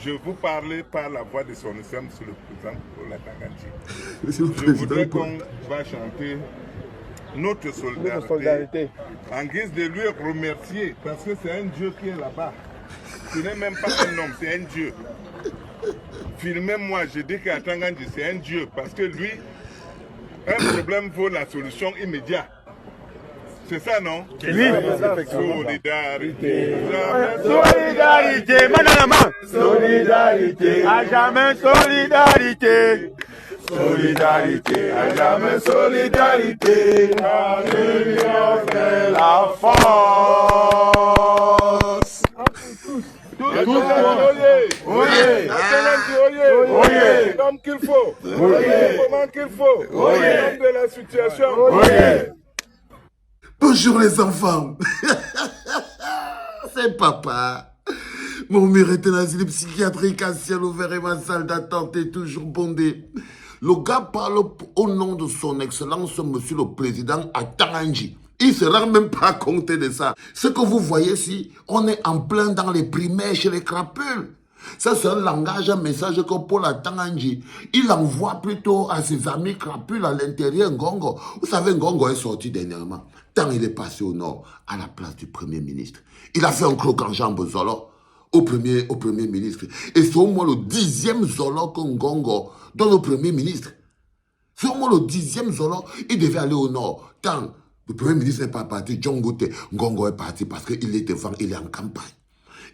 Je vous parlais par la voix de son excellence, Monsieur le Président Paul Atanga Nji. Je voudrais qu'on va chanter notre solidarité en guise de lui remercier parce que c'est un Dieu qui est là-bas. Ce n'est même pas un homme, c'est un Dieu. Filmez-moi, je dis qu'Atanga Nji c'est un Dieu parce que lui, un problème vaut la solution immédiate. C'est ça, non? Oui. Solidarité. Solidarité, madame. Solidarité, à jamais solidarité. Solidarité, à jamais solidarité. À l'union fait la force. Tous l'homme qu'il faut, le moment qu'il faut, l'homme de la situation. Bonjour les enfants. C'est papa. Mon mur est un asile psychiatrique à ciel ouvert et ma salle d'attente est toujours bondée. Le gars parle au nom de son excellence, monsieur le président Atanga Nji. Il ne se rend même pas compte de ça. Ce que vous voyez ici, on est en plein dans les primaires chez les crapules. Ça, c'est un langage, un message que Paul Atanga Nji, il envoie plutôt à ses amis crapules à l'intérieur Ngongo. Vous savez, Ngongo est sorti dernièrement. Tant il est passé au nord, à la place du Premier ministre. Il a fait un croc en jambe Zolo au premier ministre. Et c'est au moins le 10e Zolo que Ngongo donne au Premier ministre. C'est au moins le 10e Zolo, il devait aller au nord. Tant le Premier ministre n'est pas parti, John Gote, Ngongo est parti parce qu'il est devant, il est en campagne.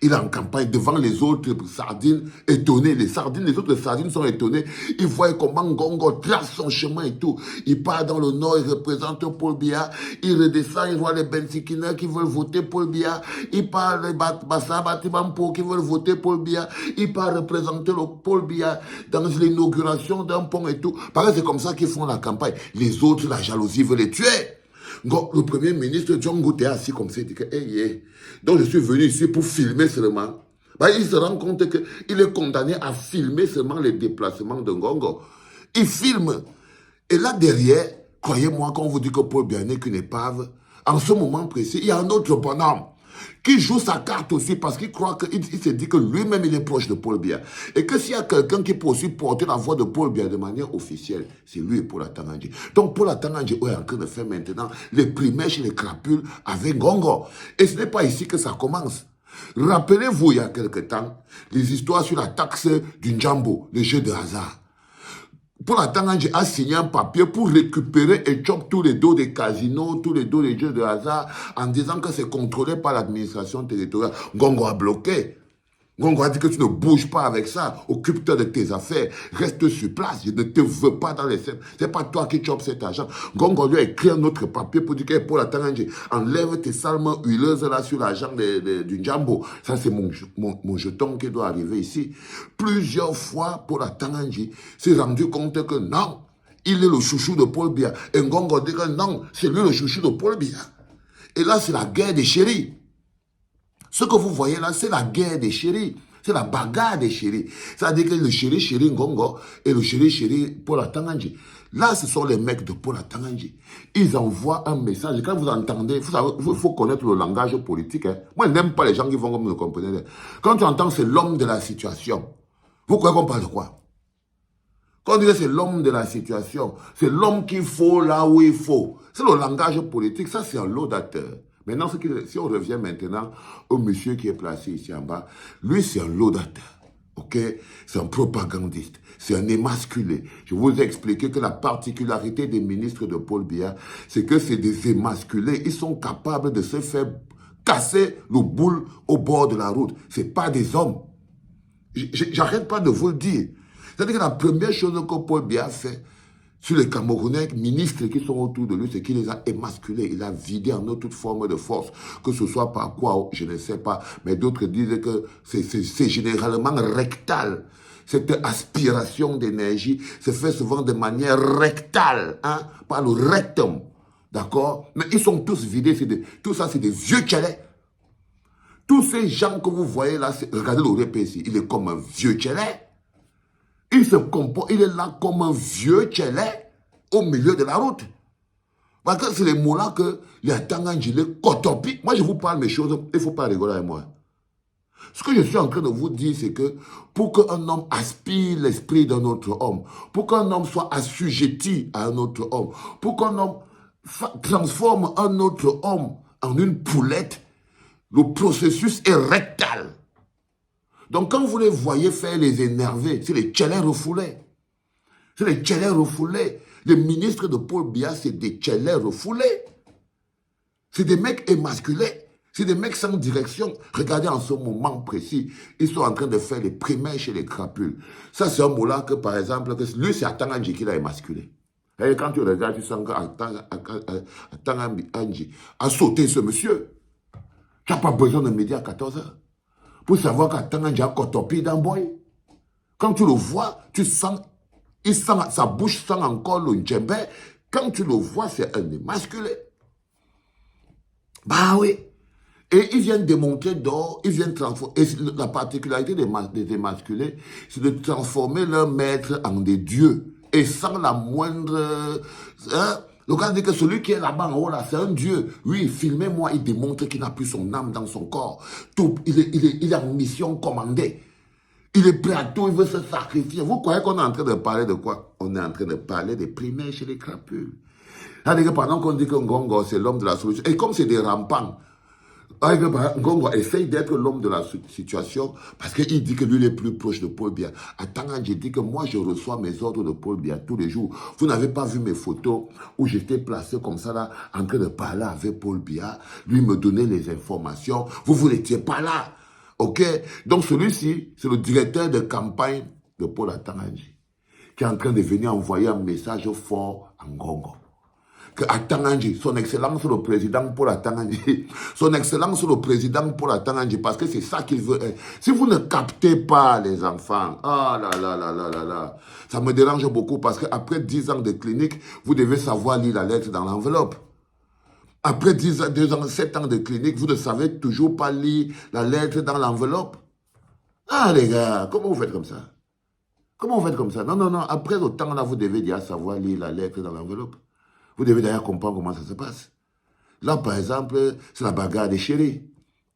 Il est en campagne devant les autres sardines étonnés. Les autres sardines sont étonnés. Ils voient comment Ngongo trace son chemin et tout. Il part dans le nord, il représente Paul Biya. Il redescend, il voit les Bensikina qui veulent voter Paul Biya. Il part les Bassa Batibampo qui veulent voter Paul Biya. Il part représenter le Paul Biya dans l'inauguration d'un pont et tout. Parce que c'est comme ça qu'ils font la campagne. Les autres, la jalousie veut les tuer. Le Premier ministre John Gote est assis comme ça, il dit que, hey. Donc je suis venu ici pour filmer seulement. Il se rend compte qu'il est condamné à filmer seulement les déplacements de Ngongo. Il filme. Et là derrière, croyez-moi, quand on vous dit que Paul Biya n'est qu'une épave, en ce moment précis, il y a un autre bonhomme qui joue sa carte aussi parce qu'il croit qu'il se dit que lui-même il est proche de Paul Biya. Et que s'il y a quelqu'un qui peut aussi porter la voix de Paul Biya de manière officielle, c'est lui, Paul Atanga Nji. Donc Paul Atanga Nji est en train de faire maintenant les primaires chez les crapules avec Ngongo. Et ce n'est pas ici que ça commence. Rappelez-vous, il y a quelque temps, les histoires sur la taxe du Njambo, les jeux de hasard. Paul Atanga Nji a signé un papier pour récupérer et choper tous les dos des casinos, tous les dos des jeux de hasard, en disant que c'est contrôlé par l'administration territoriale. Ngongo a bloqué. Ngongo a dit que tu ne bouges pas avec ça, occupe-toi de tes affaires, reste sur place, je ne te veux pas dans les scènes. C'est pas toi qui chopes cet argent. Ngongo lui a écrit un autre papier pour dire que Paul Atanga Nji, enlève tes salmes huileuses là sur l'argent du Njambo. Ça c'est mon jeton qui doit arriver ici. Plusieurs fois, Paul Atanga Nji s'est rendu compte que non, il est le chouchou de Paul Biya. Et Ngongo dit que non, c'est lui le chouchou de Paul Biya. Et là c'est la guerre des chéris. Ce que vous voyez là, c'est la guerre des chéris. C'est la bagarre des chéris. C'est-à-dire que le chéri Ngongo et le chéri Paul Atanga Nji. Là, ce sont les mecs de Paul Atanga Nji. Ils envoient un message. Quand vous entendez, il faut connaître le langage politique. Hein. Moi, je n'aime pas les gens qui vont comme me comprendre. Quand tu entends c'est l'homme de la situation, vous croyez qu'on parle de quoi? Quand on dit que c'est l'homme de la situation, c'est l'homme qu'il faut là où il faut. C'est le langage politique. Ça, c'est un laudateur. Maintenant, si on revient maintenant au monsieur qui est placé ici en bas, lui, c'est un laudateur, ok? C'est un propagandiste, c'est un émasculé. Je vous ai expliqué que la particularité des ministres de Paul Biya, c'est que c'est des émasculés. Ils sont capables de se faire casser le boule au bord de la route. C'est pas des hommes. J'arrête pas de vous le dire. C'est-à-dire que la première chose que Paul Biya fait, sur les Camerounais ministres qui sont autour de lui, c'est qu'il les a émasculés. Il a vidé en eux toute forme de force. Que ce soit par quoi, je ne sais pas. Mais d'autres disent que c'est généralement rectal. Cette aspiration d'énergie se fait souvent de manière rectale, hein, par le rectum. D'accord? Mais ils sont tous vidés. Tout ça, c'est des vieux tchalets. Tous ces gens que vous voyez là, regardez le rep ici. Il est comme un vieux tchalet. Il se comporte, il est là comme un vieux tchelé au milieu de la route. Parce que c'est les mots-là que les Atanga Nji, les Kotopi. Moi, je vous parle mes choses, il ne faut pas rigoler avec moi. Ce que je suis en train de vous dire, c'est que pour qu'un homme aspire l'esprit d'un autre homme, pour qu'un homme soit assujetti à un autre homme, pour qu'un homme transforme un autre homme en une poulette, le processus est rectal. Donc quand vous les voyez faire les énervés, c'est les tchélés refoulés. C'est les tchélés refoulés. Les ministres de Paul Biya, c'est des tchélés refoulés. C'est des mecs émasculés. C'est des mecs sans direction. Regardez en ce moment précis, ils sont en train de faire les primaires chez les crapules. Ça, c'est un mot-là que, par exemple, lui, c'est Atanganji qui l'a émasculé. Et quand tu regardes, tu sens qu'Atanganji a sauté ce monsieur. Tu n'as pas besoin de midi à 14h pour savoir qu'Atanganji a cotopi d'un boy. Quand tu le vois, tu sens, sa bouche sent encore le djembé. Quand tu le vois, c'est un émasculé. Bah oui. Et ils viennent démontrer d'or, ils viennent transformer. Et la particularité des émasculés, c'est de transformer leur maître en des dieux. Et sans la moindre... Hein, le gars dit que celui qui est là-bas en haut, là, c'est un dieu. Oui, filmez-moi, il démontre qu'il n'a plus son âme dans son corps. Tout, il est en mission commandée. Il est prêt à tout, il veut se sacrifier. Vous croyez qu'on est en train de parler de quoi? On est en train de parler des primaires chez les crapules. C'est-à-dire que pendant qu'on dit que Ngongo, c'est l'homme de la solution, et comme c'est des rampants, Ngongo essaye d'être l'homme de la situation parce qu'il dit que lui il est plus proche de Paul Biya. Attends, j'ai dit que moi je reçois mes ordres de Paul Biya tous les jours. Vous n'avez pas vu mes photos où j'étais placé comme ça là, en train de parler avec Paul Biya. Lui me donnait les informations. Vous n'étiez pas là. Ok? Donc celui-ci, c'est le directeur de campagne de Paul Atanganji qui est en train de venir envoyer un message fort à Ngongo. Que Atanganji, son excellence le président Paul Atanganji, son excellence le président Paul Atanganji, parce que c'est ça qu'il veut. Si vous ne captez pas les enfants, ah là là là là là là, ça me dérange beaucoup parce qu'après 10 ans de clinique, vous devez savoir lire la lettre dans l'enveloppe. Après 7 ans de clinique, vous ne savez toujours pas lire la lettre dans l'enveloppe. Ah les gars, comment vous faites comme ça? Comment vous faites comme ça? Non, non, non, après autant là, vous devez déjà savoir lire la lettre dans l'enveloppe. Vous devez d'ailleurs comprendre comment ça se passe. Là, par exemple, c'est la bagarre des chéris.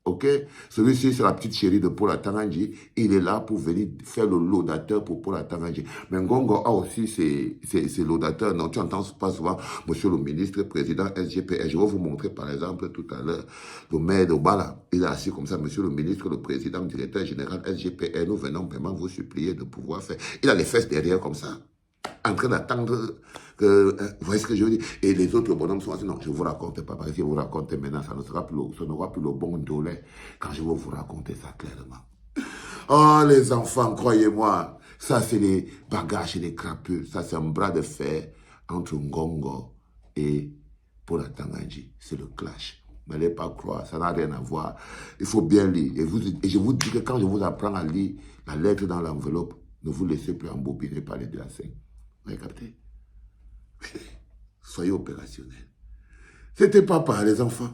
Ok? Celui-ci, c'est la petite chérie de Paul Atanganji. Il est là pour venir faire le laudateur pour Paul Atanganji. Mais Ngongo a aussi ses laudateurs. Non, tu n'entends pas souvent, monsieur le ministre, président SGPR. Je vais vous montrer, par exemple, tout à l'heure, le maire de Bala. Il est assis comme ça, monsieur le ministre, le président, directeur général SGPR. Nous venons vraiment vous supplier de pouvoir faire. Il a les fesses derrière comme ça, en train d'attendre que, vous voyez ce que je veux dire? Et les autres bonhommes sont assis, non, je ne vous raconte pas, parce que si vous racontez maintenant, ça n'aura plus le bon dolé quand je vais vous raconter ça clairement. Oh, les enfants, croyez-moi, ça c'est les bagages et les crapules, ça c'est un bras de fer entre Ngongo et Paul Atanganji, c'est le clash. N'allez pas croire, ça n'a rien à voir. Il faut bien lire. Et je vous dis que quand je vous apprends à lire la lettre dans l'enveloppe, ne vous laissez plus embobiner par les dessins. Vous avez capté? Soyez opérationnels. C'était papa, les enfants.